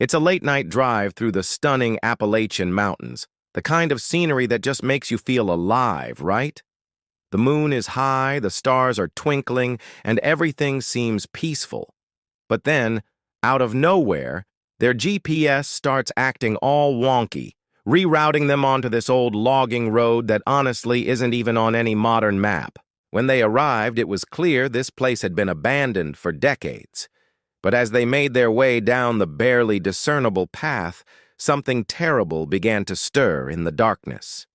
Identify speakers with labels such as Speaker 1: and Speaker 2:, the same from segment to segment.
Speaker 1: It's a late-night drive through the stunning Appalachian Mountains, the kind of scenery that just makes you feel alive, right? The moon is high, the stars are twinkling, and everything seems peaceful. But then, out of nowhere, their GPS starts acting all wonky, rerouting them onto this old logging road that honestly isn't even on any modern map. When they arrived, it was clear this place had been abandoned for decades. But as they made their way down the barely discernible path, something terrible began to stir in the darkness.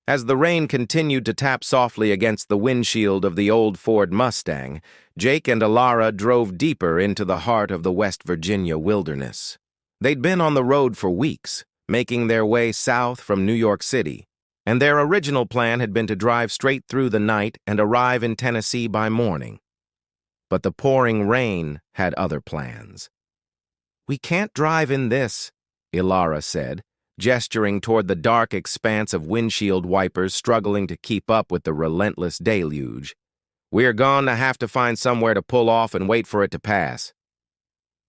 Speaker 1: As the rain continued to tap softly against the windshield of the old Ford Mustang, Jake and Alara drove deeper into the heart of the West Virginia wilderness. They'd been on the road for weeks, making their way south from New York City, and their original plan had been to drive straight through the night and arrive in Tennessee by morning. But the pouring rain had other plans. "We can't drive in this," Alara said, gesturing toward the dark expanse of windshield wipers struggling to keep up with the relentless deluge. "We're going to have to find somewhere to pull off and wait for it to pass."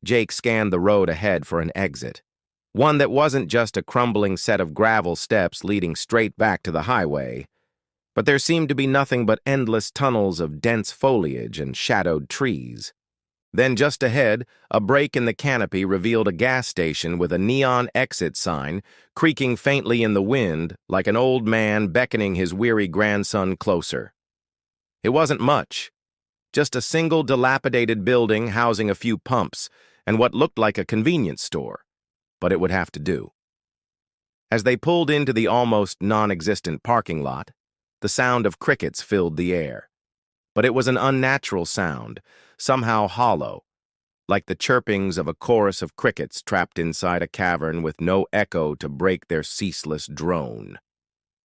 Speaker 1: Jake scanned the road ahead for an exit, one that wasn't just a crumbling set of gravel steps leading straight back to the highway, but there seemed to be nothing but endless tunnels of dense foliage and shadowed trees. Then just ahead, a break in the canopy revealed a gas station with a neon exit sign creaking faintly in the wind like an old man beckoning his weary grandson closer. It wasn't much, just a single dilapidated building housing a few pumps and what looked like a convenience store, but it would have to do. As they pulled into the almost non-existent parking lot, the sound of crickets filled the air. But it was an unnatural sound, somehow hollow, like the chirpings of a chorus of crickets trapped inside a cavern with no echo to break their ceaseless drone.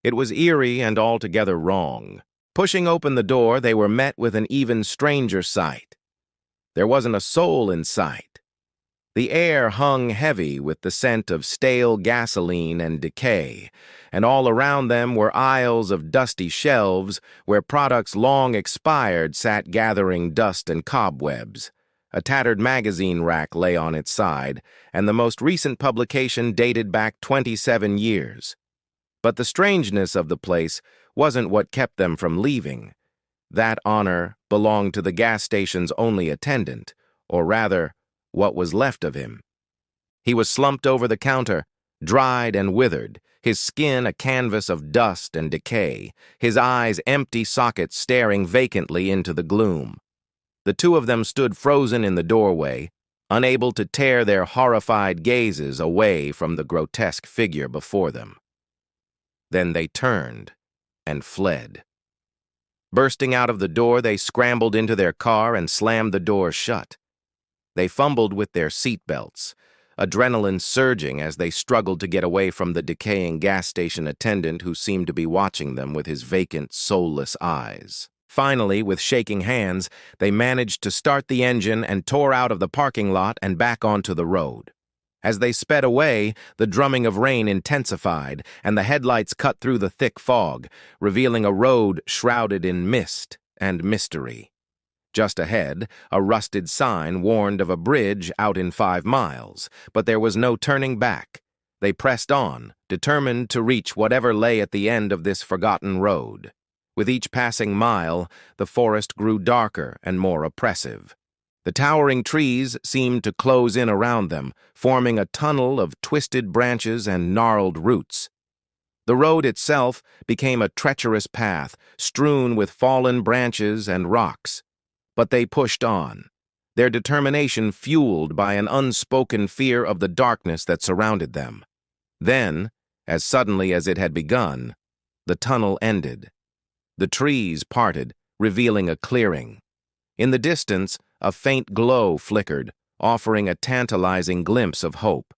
Speaker 1: It was eerie and altogether wrong. Pushing open the door, they were met with an even stranger sight. There wasn't a soul in sight. The air hung heavy with the scent of stale gasoline and decay, and all around them were aisles of dusty shelves where products long expired sat gathering dust and cobwebs. A tattered magazine rack lay on its side, and the most recent publication dated back 27 years. But the strangeness of the place wasn't what kept them from leaving. That honor belonged to the gas station's only attendant, or rather, what was left of him. He was slumped over the counter, dried and withered, his skin a canvas of dust and decay, his eyes empty sockets staring vacantly into the gloom. The two of them stood frozen in the doorway, unable to tear their horrified gazes away from the grotesque figure before them. Then they turned and fled. Bursting out of the door, they scrambled into their car and slammed the door shut. They fumbled with their seatbelts, adrenaline surging as they struggled to get away from the decaying gas station attendant who seemed to be watching them with his vacant, soulless eyes. Finally, with shaking hands, they managed to start the engine and tore out of the parking lot and back onto the road. As they sped away, the drumming of rain intensified, and the headlights cut through the thick fog, revealing a road shrouded in mist and mystery. Just ahead, a rusted sign warned of a bridge out in 5 miles, but there was no turning back. They pressed on, determined to reach whatever lay at the end of this forgotten road. With each passing mile, the forest grew darker and more oppressive. The towering trees seemed to close in around them, forming a tunnel of twisted branches and gnarled roots. The road itself became a treacherous path, strewn with fallen branches and rocks. But they pushed on, their determination fueled by an unspoken fear of the darkness that surrounded them. Then, as suddenly as it had begun, the tunnel ended. The trees parted, revealing a clearing. In the distance, a faint glow flickered, offering a tantalizing glimpse of hope.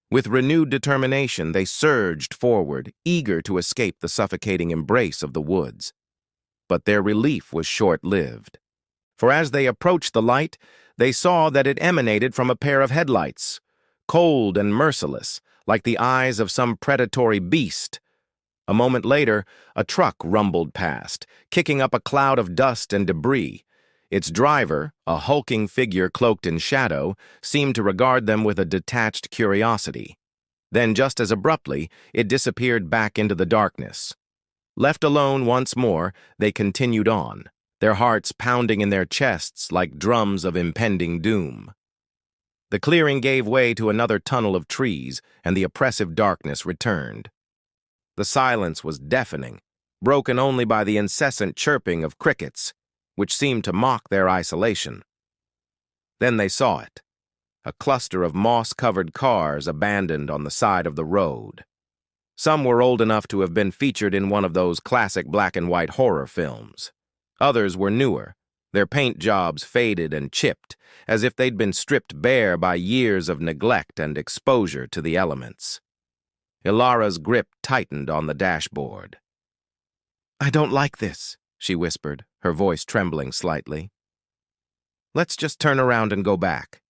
Speaker 1: With renewed determination, they surged forward, eager to escape the suffocating embrace of the woods. But their relief was short-lived. For as they approached the light, they saw that it emanated from a pair of headlights, cold and merciless, like the eyes of some predatory beast. A moment later, a truck rumbled past, kicking up a cloud of dust and debris. Its driver, a hulking figure cloaked in shadow, seemed to regard them with a detached curiosity. Then, just as abruptly, it disappeared back into the darkness. Left alone once more, they continued on, their hearts pounding in their chests like drums of impending doom. The clearing gave way to another tunnel of trees, and the oppressive darkness returned. The silence was deafening, broken only by the incessant chirping of crickets, which seemed to mock their isolation. Then they saw it, a cluster of moss-covered cars abandoned on the side of the road. Some were old enough to have been featured in one of those classic black-and-white horror films. Others were newer, their paint jobs faded and chipped, as if they'd been stripped bare by years of neglect and exposure to the elements. Ilara's grip tightened on the dashboard. "I don't like this," she whispered, her voice trembling slightly. "Let's just turn around and go back."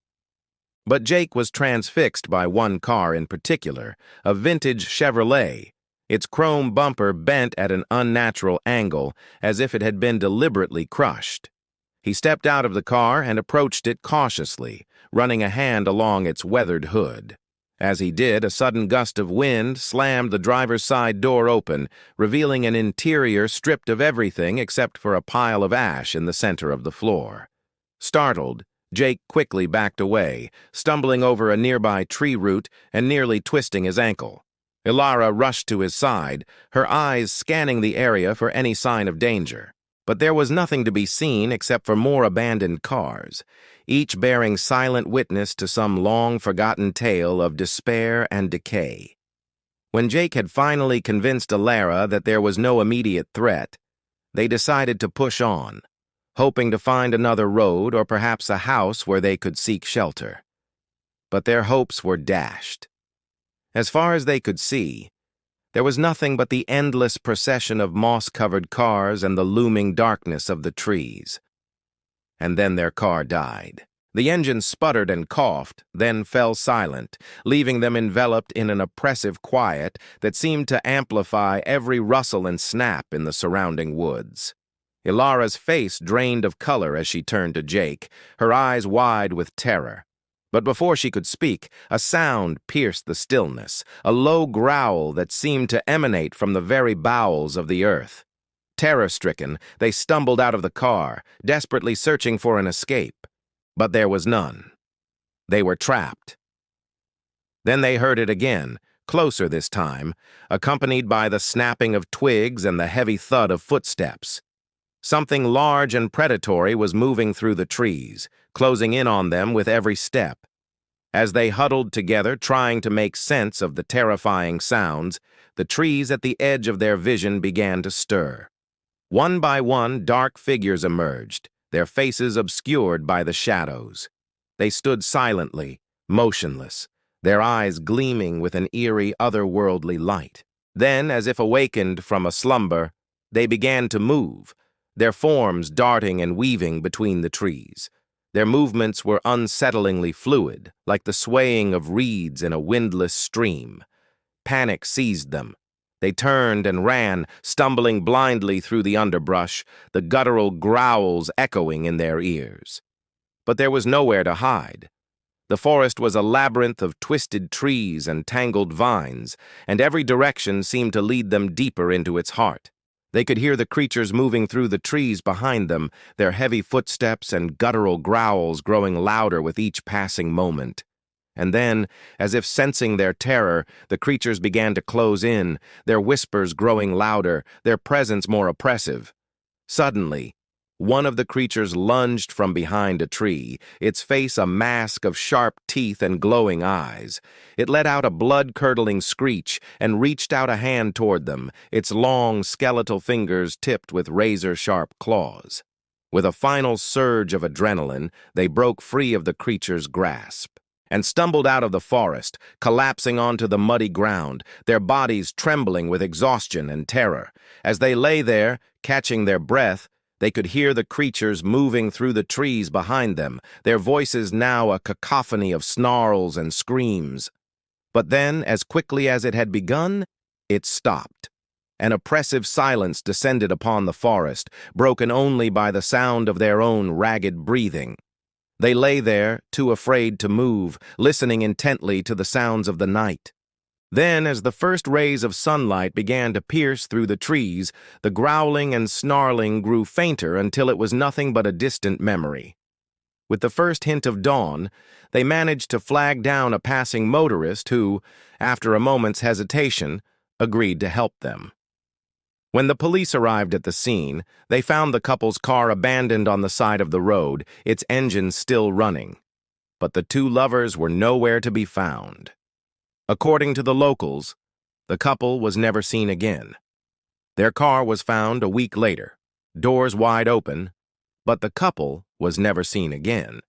Speaker 1: But Jake was transfixed by one car in particular, a vintage Chevrolet, its chrome bumper bent at an unnatural angle, as if it had been deliberately crushed. He stepped out of the car and approached it cautiously, running a hand along its weathered hood. As he did, a sudden gust of wind slammed the driver's side door open, revealing an interior stripped of everything except for a pile of ash in the center of the floor. Startled, Jake quickly backed away, stumbling over a nearby tree root and nearly twisting his ankle. Ilara rushed to his side, her eyes scanning the area for any sign of danger. But there was nothing to be seen except for more abandoned cars, each bearing silent witness to some long-forgotten tale of despair and decay. When Jake had finally convinced Ilara that there was no immediate threat, they decided to push on, hoping to find another road or perhaps a house where they could seek shelter. But their hopes were dashed. As far as they could see, there was nothing but the endless procession of moss-covered cars and the looming darkness of the trees. And then their car died. The engine sputtered and coughed, then fell silent, leaving them enveloped in an oppressive quiet that seemed to amplify every rustle and snap in the surrounding woods. Ilara's face drained of color as she turned to Jake, her eyes wide with terror. But before she could speak, a sound pierced the stillness, a low growl that seemed to emanate from the very bowels of the earth. Terror-stricken, they stumbled out of the car, desperately searching for an escape. But there was none. They were trapped. Then they heard it again, closer this time, accompanied by the snapping of twigs and the heavy thud of footsteps. Something large and predatory was moving through the trees, closing in on them with every step. As they huddled together, trying to make sense of the terrifying sounds, the trees at the edge of their vision began to stir. One by one, dark figures emerged, their faces obscured by the shadows. They stood silently, motionless, their eyes gleaming with an eerie, otherworldly light. Then, as if awakened from a slumber, they began to move, their forms darting and weaving between the trees. Their movements were unsettlingly fluid, like the swaying of reeds in a windless stream. Panic seized them. They turned and ran, stumbling blindly through the underbrush, the guttural growls echoing in their ears. But there was nowhere to hide. The forest was a labyrinth of twisted trees and tangled vines, and every direction seemed to lead them deeper into its heart. They could hear the creatures moving through the trees behind them, their heavy footsteps and guttural growls growing louder with each passing moment. And then, as if sensing their terror, the creatures began to close in, their whispers growing louder, their presence more oppressive. Suddenly, one of the creatures lunged from behind a tree, its face a mask of sharp teeth and glowing eyes. It let out a blood-curdling screech and reached out a hand toward them, its long, skeletal fingers tipped with razor-sharp claws. With a final surge of adrenaline, they broke free of the creature's grasp and stumbled out of the forest, collapsing onto the muddy ground, their bodies trembling with exhaustion and terror. As they lay there, catching their breath, they could hear the creatures moving through the trees behind them, their voices now a cacophony of snarls and screams. But then, as quickly as it had begun, it stopped. An oppressive silence descended upon the forest, broken only by the sound of their own ragged breathing. They lay there, too afraid to move, listening intently to the sounds of the night. Then, as the first rays of sunlight began to pierce through the trees, the growling and snarling grew fainter until it was nothing but a distant memory. With the first hint of dawn, they managed to flag down a passing motorist who, after a moment's hesitation, agreed to help them. When the police arrived at the scene, they found the couple's car abandoned on the side of the road, its engine still running. But the two lovers were nowhere to be found. According to the locals, the couple was never seen again. Their car was found a week later, doors wide open, but the couple was never seen again.